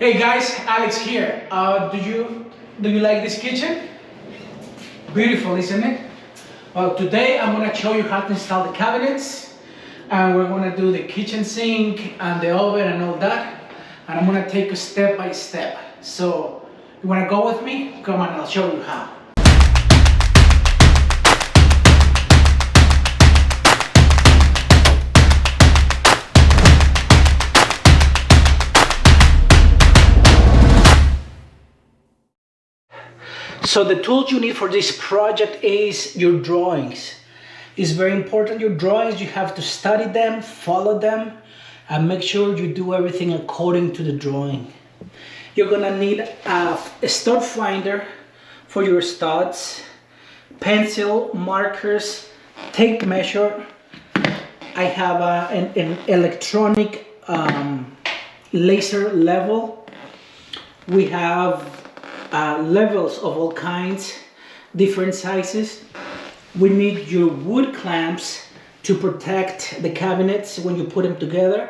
Hey guys, Alex here. Do you like this kitchen? Beautiful, isn't it? Well, today I'm gonna show you how to install the cabinets, and we're gonna do the kitchen sink and the oven and all that. And I'm gonna take it step by step. So, you wanna go with me? Come on, I'll show you how. So the tools you need for this project is your drawings. It's very important, your drawings, you have to study them, follow them, and make sure you do everything according to the drawing. You're gonna need a stud finder for your studs, pencil, markers, tape measure. I have an electronic laser level. We have levels of all kinds, different sizes. We need your wood clamps to protect the cabinets when you put them together,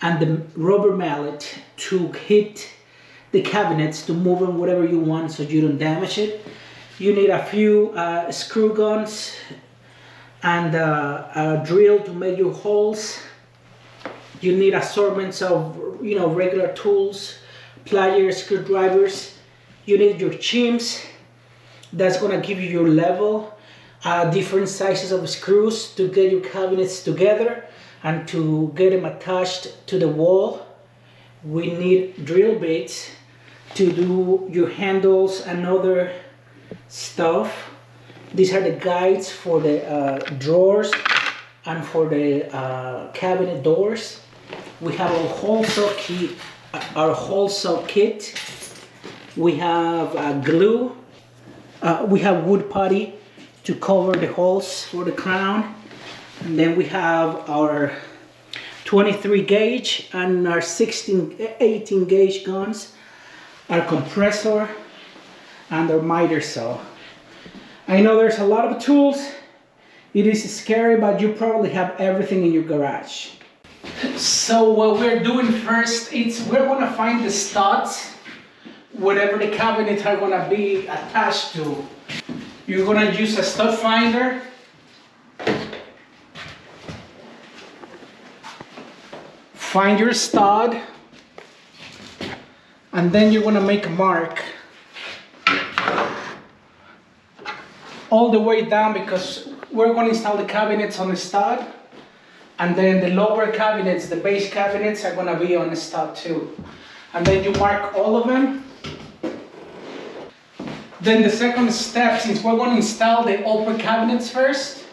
and the rubber mallet to hit the cabinets to move them whatever you want so you don't damage it. You need a few screw guns and a drill to make your holes. You need assortments of regular tools, pliers, screwdrivers. You need your chims. That's gonna give you your level, different sizes of screws to get your cabinets together and to get them attached to the wall. We need drill bits to do your handles and other stuff. These are the guides for the drawers and for the cabinet doors. We have our whole saw kit. We have glue. We have wood putty to cover the holes for the crown. And then we have our 23 gauge and our 18 gauge guns, our compressor, and our miter saw. I know there's a lot of tools. It is scary, but you probably have everything in your garage. So what we're doing first is we're gonna find the studs, whatever the cabinets are gonna be attached to. You're gonna use a stud finder. Find your stud, and then you're gonna make a mark all the way down, because we're gonna install the cabinets on the stud, and then the lower cabinets, the base cabinets, are gonna be on the stud too. And then you mark all of them. Then the second step, since we're going to install the upper cabinets first,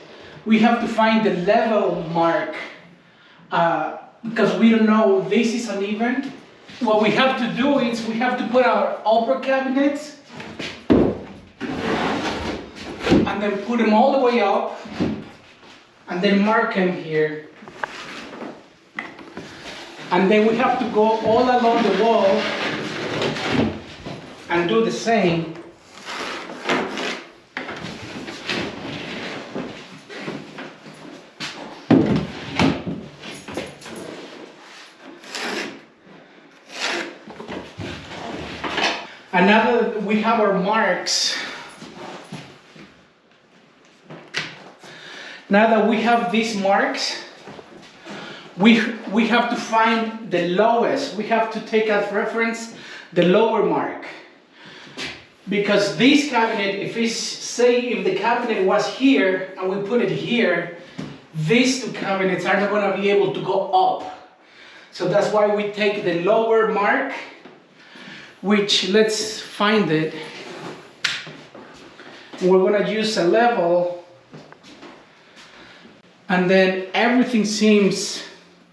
we have to find the level mark, because we don't know, this is uneven. What we have to do is we have to put our upper cabinets and then put them all the way up and then mark them here. And then we have to go all along the wall and do the same. And now that we have our marks, now that we have these marks, we have to find the lowest. We have to take as reference the lower mark. Because this cabinet, if the cabinet was here and we put it here, these two cabinets are not going to be able to go up. So that's why we take the lower mark, which, let's find it. We're gonna use a level, and then everything seems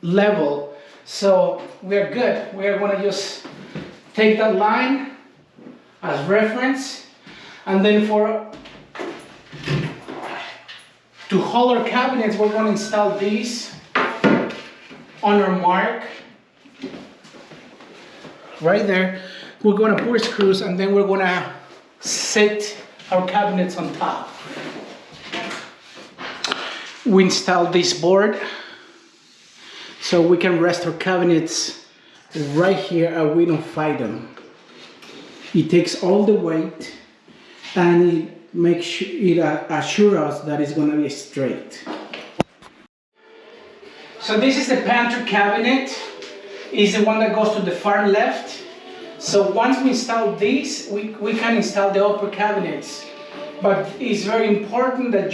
level. So we're good. We're gonna just take that line as reference, and then to hold our cabinets, we're gonna install these on our mark, right there. We're gonna put screws, and then we're gonna set our cabinets on top. We install this board so we can rest our cabinets right here and we don't fight them. It takes all the weight and it makes sure, it assures us that it's going to be straight. So this is the pantry cabinet. It's the one that goes to the far left. So once we install this, we can install the upper cabinets. But it's very important that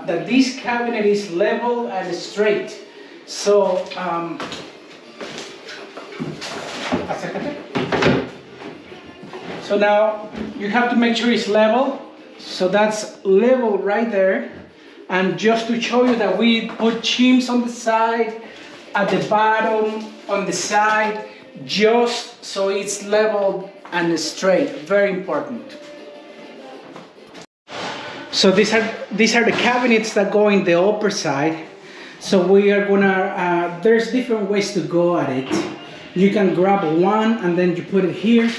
that this cabinet is level and straight. So so now you have to make sure it's level. So that's level right there. And just to show you that we put chims on the side, at the bottom, on the side, just so it's level and straight. Very important. So these are the cabinets that go in the upper side. So we are gonna, there's different ways to go at it. You can grab one and then you put it here,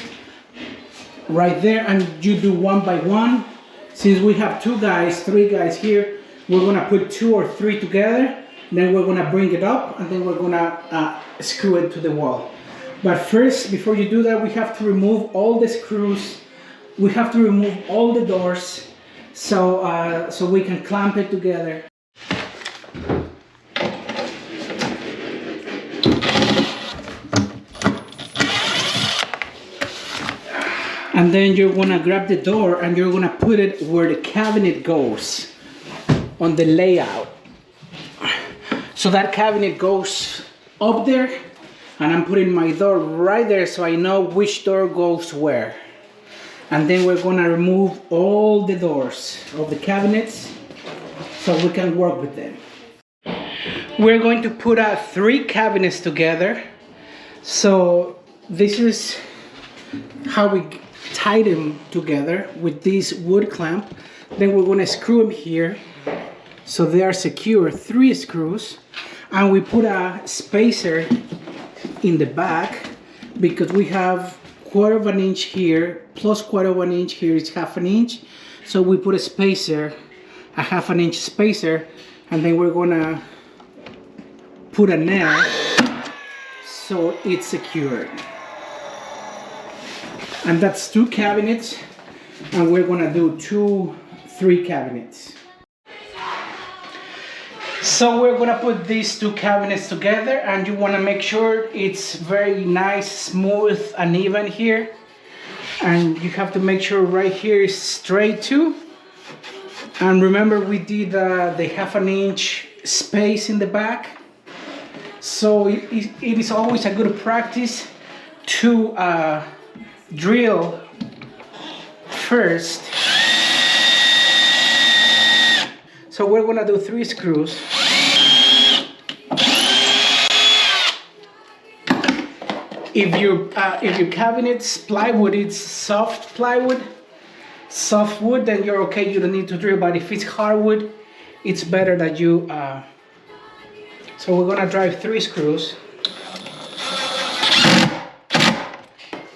right there, and you do one by one. Since we have three guys here, we're gonna put 2 or 3 together. Then we're gonna bring it up and then we're gonna screw it to the wall. But first, before you do that, we have to remove all the screws. We have to remove all the doors so we can clamp it together. And then you're gonna grab the door and you're gonna put it where the cabinet goes on the layout. So that cabinet goes up there, and I'm putting my door right there so I know which door goes where. And then we're gonna remove all the doors of the cabinets so we can work with them. We're going to put 3 cabinets together. So this is how we tie them together with this wood clamp. Then we're gonna screw them here so they are secure, 3 screws. And we put a spacer in the back because we have 1/4 inch here plus 1/4 inch here is 1/2 inch. So we put a spacer, a 1/2 inch spacer, and then we're gonna put a nail so it's secured. And that's 2 cabinets, and we're gonna do 3 cabinets. So we're gonna put these 2 cabinets together, and you wanna make sure it's very nice, smooth, and even here. And you have to make sure right here is straight too. And remember, we did the 1/2 inch space in the back. So it is always a good practice to drill first. So we're gonna do 3 screws. If your cabinet's plywood is soft wood, then you're okay, you don't need to drill. But if it's hardwood, it's better that you, so we're gonna drive 3 screws.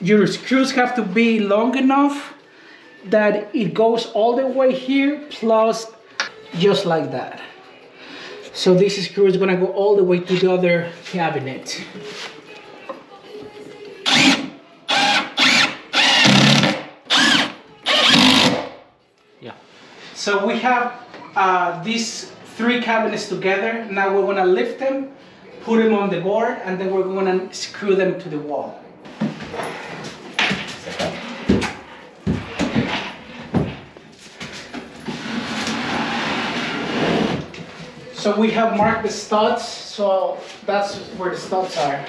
Your screws have to be long enough that it goes all the way here, plus just like that. So this screw is gonna go all the way to the other cabinet. Yeah. So we have these 3 cabinets together. Now we're gonna lift them, put them on the board, and then we're gonna screw them to the wall. So we have marked the studs, so that's where the studs are.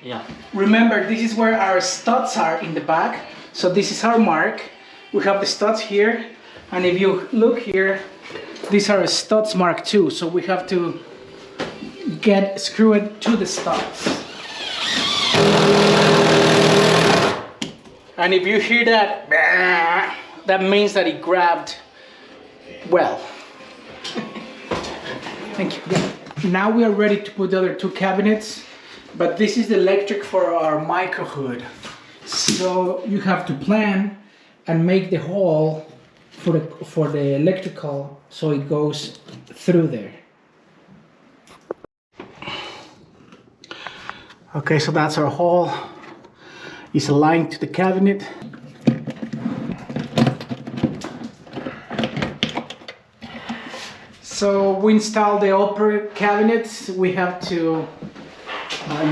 Yeah. Remember, this is where our studs are in the back. So this is our mark. We have the studs here, and if you look here, these are studs marked too. So we have to screw it to the studs. And if you hear that, that means that it grabbed well. Thank you. Now we are ready to put the other two cabinets, but this is the electric for our micro hood. So you have to plan and make the hole for the electrical so it goes through there. Okay, so that's our hole. It's aligned to the cabinet. So we install the upper cabinets. We have to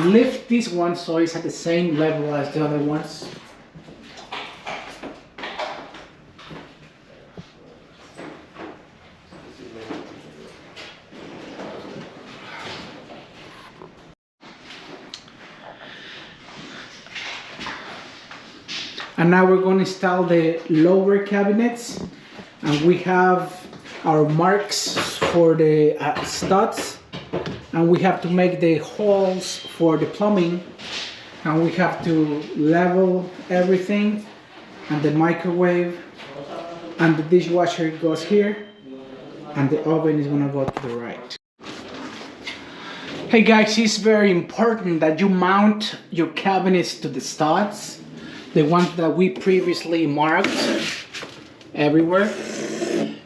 lift this one so it's at the same level as the other ones. And now we're going to install the lower cabinets, and we have our marks for the studs, and we have to make the holes for the plumbing, and we have to level everything, and the microwave and the dishwasher goes here, and the oven is going to go to the right. Hey guys, it's very important that you mount your cabinets to the studs, the ones that we previously marked everywhere,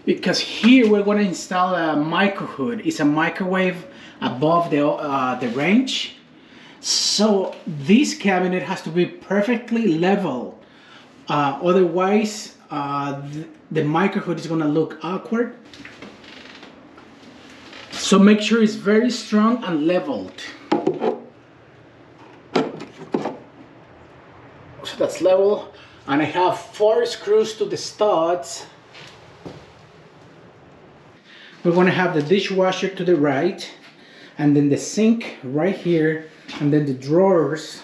because here we're going to install a micro hood. It's a microwave above the range, so this cabinet has to be perfectly level, otherwise the micro hood is going to look awkward. So make sure it's very strong and leveled. So that's level, and I have 4 screws to the studs. We're going to have the dishwasher to the right, and then the sink right here, and then the drawers,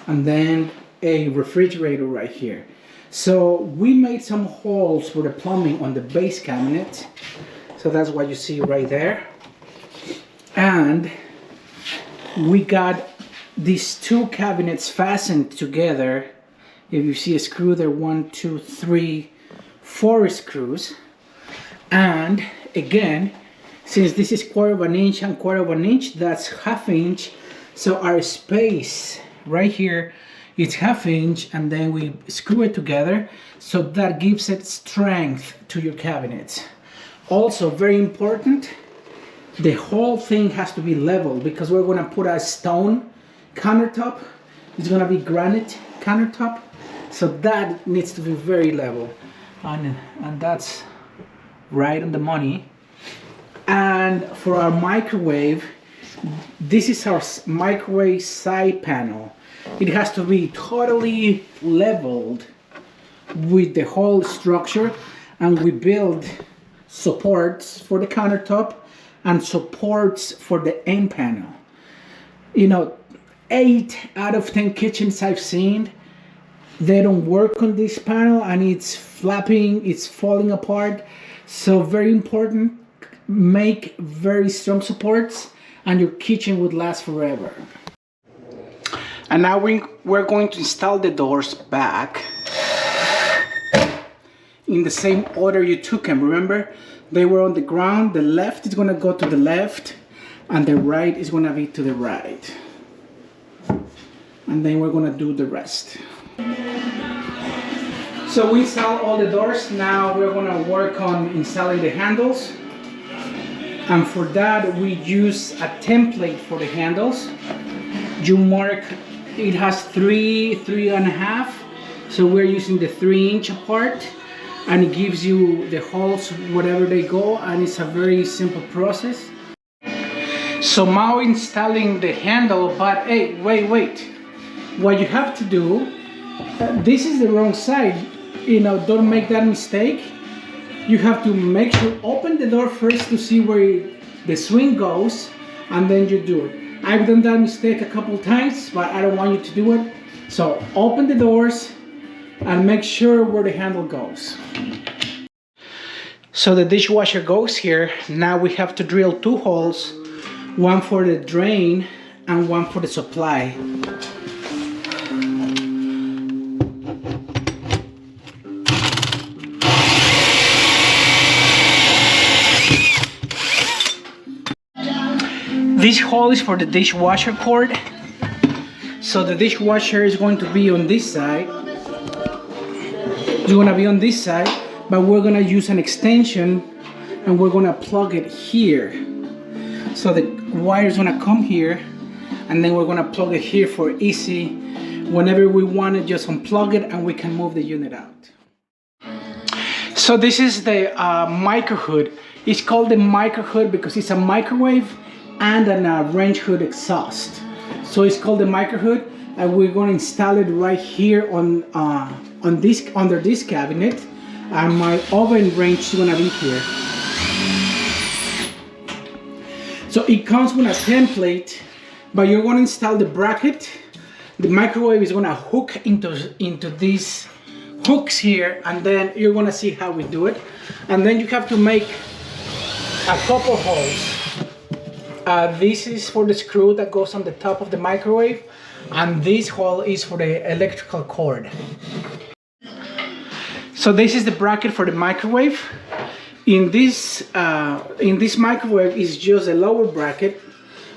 and then a refrigerator right here. So we made some holes for the plumbing on the base cabinet, so that's what you see right there. And we got these 2 cabinets fastened together. If you see a screw there, 1, 2, 3, 4 screws. And again, since this is 1/4 inch and 1/4 inch, that's 1/2 inch. So our space right here is 1/2 inch, and then we screw it together, so that gives it strength to your cabinets. Also very important, the whole thing has to be level, because we're going to put a stone countertop. It's going to be granite countertop, so that needs to be very level, and that's right on the money. And for our microwave, this is our microwave side panel. It has to be totally leveled with the whole structure, and we build supports for the countertop and supports for the end panel. You know, 8 out of 10 kitchens I've seen, they don't work on this panel, and it's flapping, it's falling apart. So very important, make very strong supports, and your kitchen would last forever. And now we're going to install the doors back in the same order you took them. Remember, they were on the ground. The left is going to go to the left, and the right is going to be to the right. And then we're going to do the rest. So we installed all the doors. Now we're going to work on installing the handles. And for that, we use a template for the handles. You mark, it has 3, 3.5. So we're using the 3-inch apart, and it gives you the holes wherever they go, and it's a very simple process. So now installing the handle, but hey, wait. What you have to do, this is the wrong side. You know, don't make that mistake. You have to make sure, open the door first to see where the swing goes, and then you do it. I've done that mistake a couple times, but I don't want you to do it. So open the doors and make sure where the handle goes. So the dishwasher goes here. Now we have to drill 2 holes, one for the drain and one for the supply. This hole is for the dishwasher cord. So the dishwasher is going to be on this side. It's going to be on this side, but we're going to use an extension and we're going to plug it here. So the wire is going to come here and then we're going to plug it here for easy. Whenever we want it, just unplug it and we can move the unit out. So this is the micro hood. It's called the micro hood because it's a microwave and a range hood exhaust. So it's called the micro hood, and we're going to install it right here on this, under this cabinet, and my oven range is going to be here. So it comes with a template, but you're going to install the bracket. The microwave is going to hook into these hooks here, and then you're going to see how we do it. And then you have to make a couple holes. This is for the screw that goes on the top of the microwave, and this hole is for the electrical cord. So this is the bracket for the microwave. In this microwave is just a lower bracket,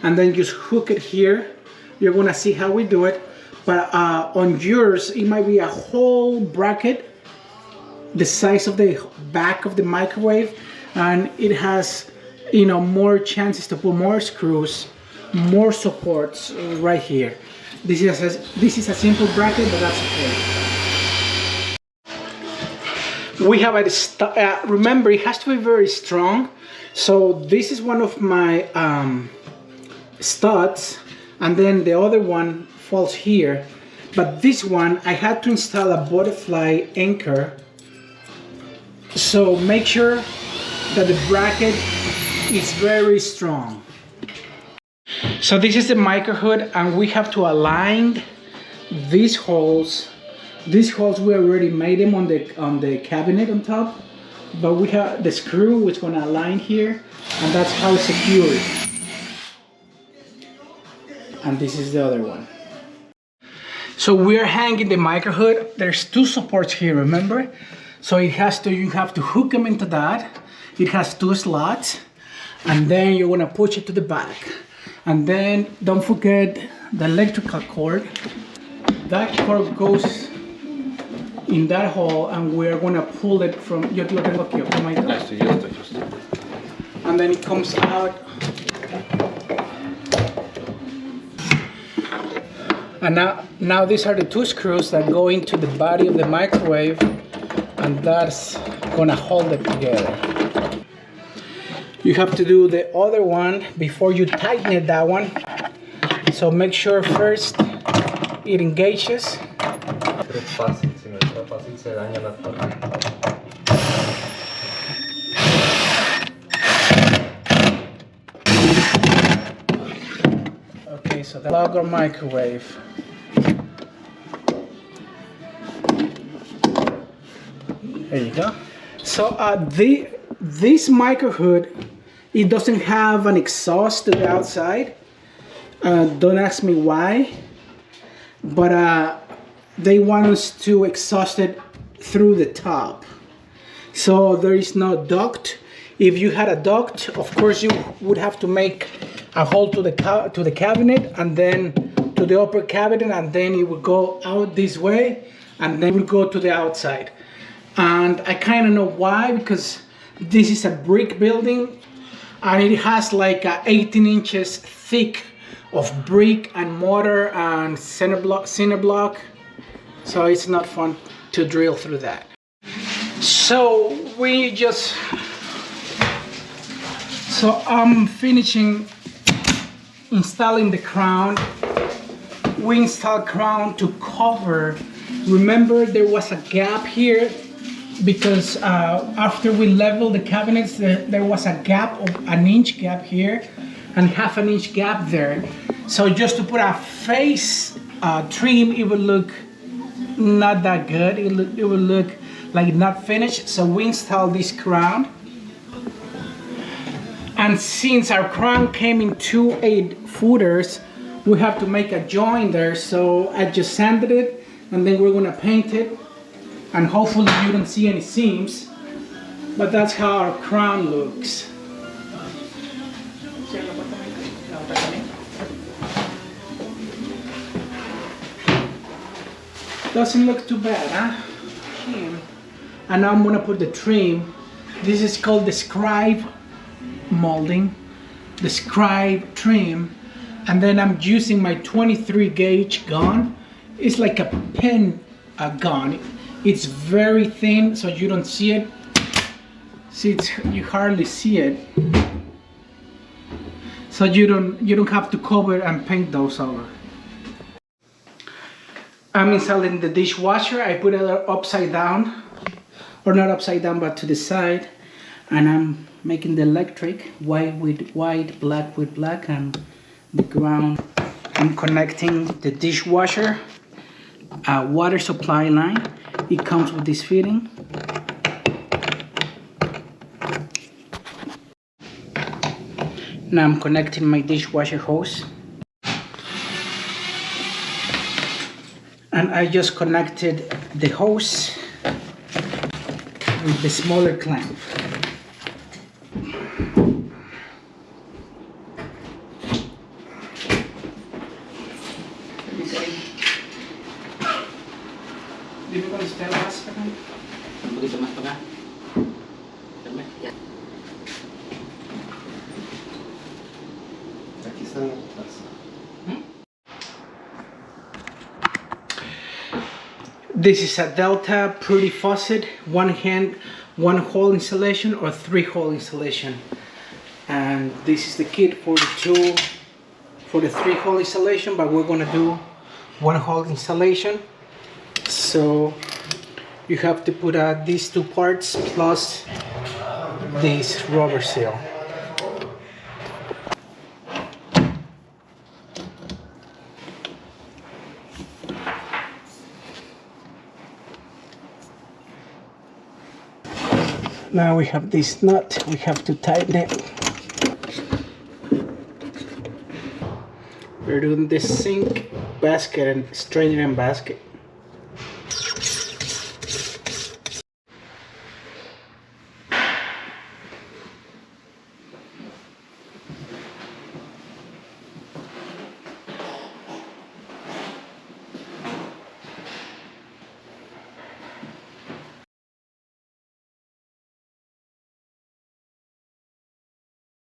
and then just hook it here. You're gonna see how we do it, but on yours it might be a whole bracket the size of the back of the microwave, and it has, you know, more chances to put more screws, more supports right here. This is a simple bracket, but that's okay. We have a remember, it has to be very strong. So this is one of my studs, and then the other one falls here. But this one, I had to install a butterfly anchor. So make sure that the bracket is very strong. So this is the micro hood, and we have to align these holes. These holes, we already made them on the cabinet on top, but we have the screw which is going to align here, and that's how it's secured. And this is the other one. So we're hanging the micro hood. There's two supports here, remember? So you have to hook them into that. It has two slots, and then you're gonna push it to the back. And then don't forget the electrical cord. That cord goes in that hole, and we're gonna pull it from. Yo te lo tengo aquí, okay, my dog? And then it comes out. And now these are the two screws that go into the body of the microwave, and that's gonna hold it together. You have to do the other one before you tighten it, that one. So make sure first it engages. Okay, so the plug or microwave. There you go. So this micro hood, it doesn't have an exhaust to the outside. Don't ask me why, but they want us to exhaust it through the top. So there is no duct. If you had a duct, of course you would have to make a hole to the cabinet, and then to the upper cabinet, and then it would go out this way, and then it would go to the outside. And I kind of know why, because this is a brick building, and it has like 18 inches thick of brick and mortar and cinder block. So it's not fun to drill through that. So I'm finishing installing the crown. We installed crown to cover. Remember, there was a gap here because after we leveled the cabinets, there was a gap of an inch gap here and half an inch gap there. So just to put a face trim, it would look not that good. It would look like not finished. So we installed this crown. And since our crown came in 2 8-footers, we have to make a joint there. So I just sanded it, and then we're gonna paint it. And hopefully you don't see any seams, but that's how our crown looks. Doesn't look too bad, huh? And now I'm gonna put the trim. This is called the scribe molding, the scribe trim. And then I'm using my 23 gauge gun. It's like a pen gun. It's very thin, so you don't see it. See, you hardly see it. So you don't have to cover and paint those over. I'm installing the dishwasher. I put it upside down, or not upside down, but to the side. And I'm making the electric white with white, black with black, and the ground. I'm connecting the dishwasher water supply line. It comes with this fitting. Now I'm connecting my dishwasher hose. And I just connected the hose with the smaller clamp. Dime cuando esté más acá. Un poquito más para acá. Aquí están las. This is a Delta Pretty faucet, one hole installation or 3-hole installation. And this is the kit for the 3-hole installation, but we're gonna do 1-hole installation. So you have to put these 2 parts plus this rubber seal. Now we have this nut, we have to tighten it. We're doing this sink, basket, and strainer and basket.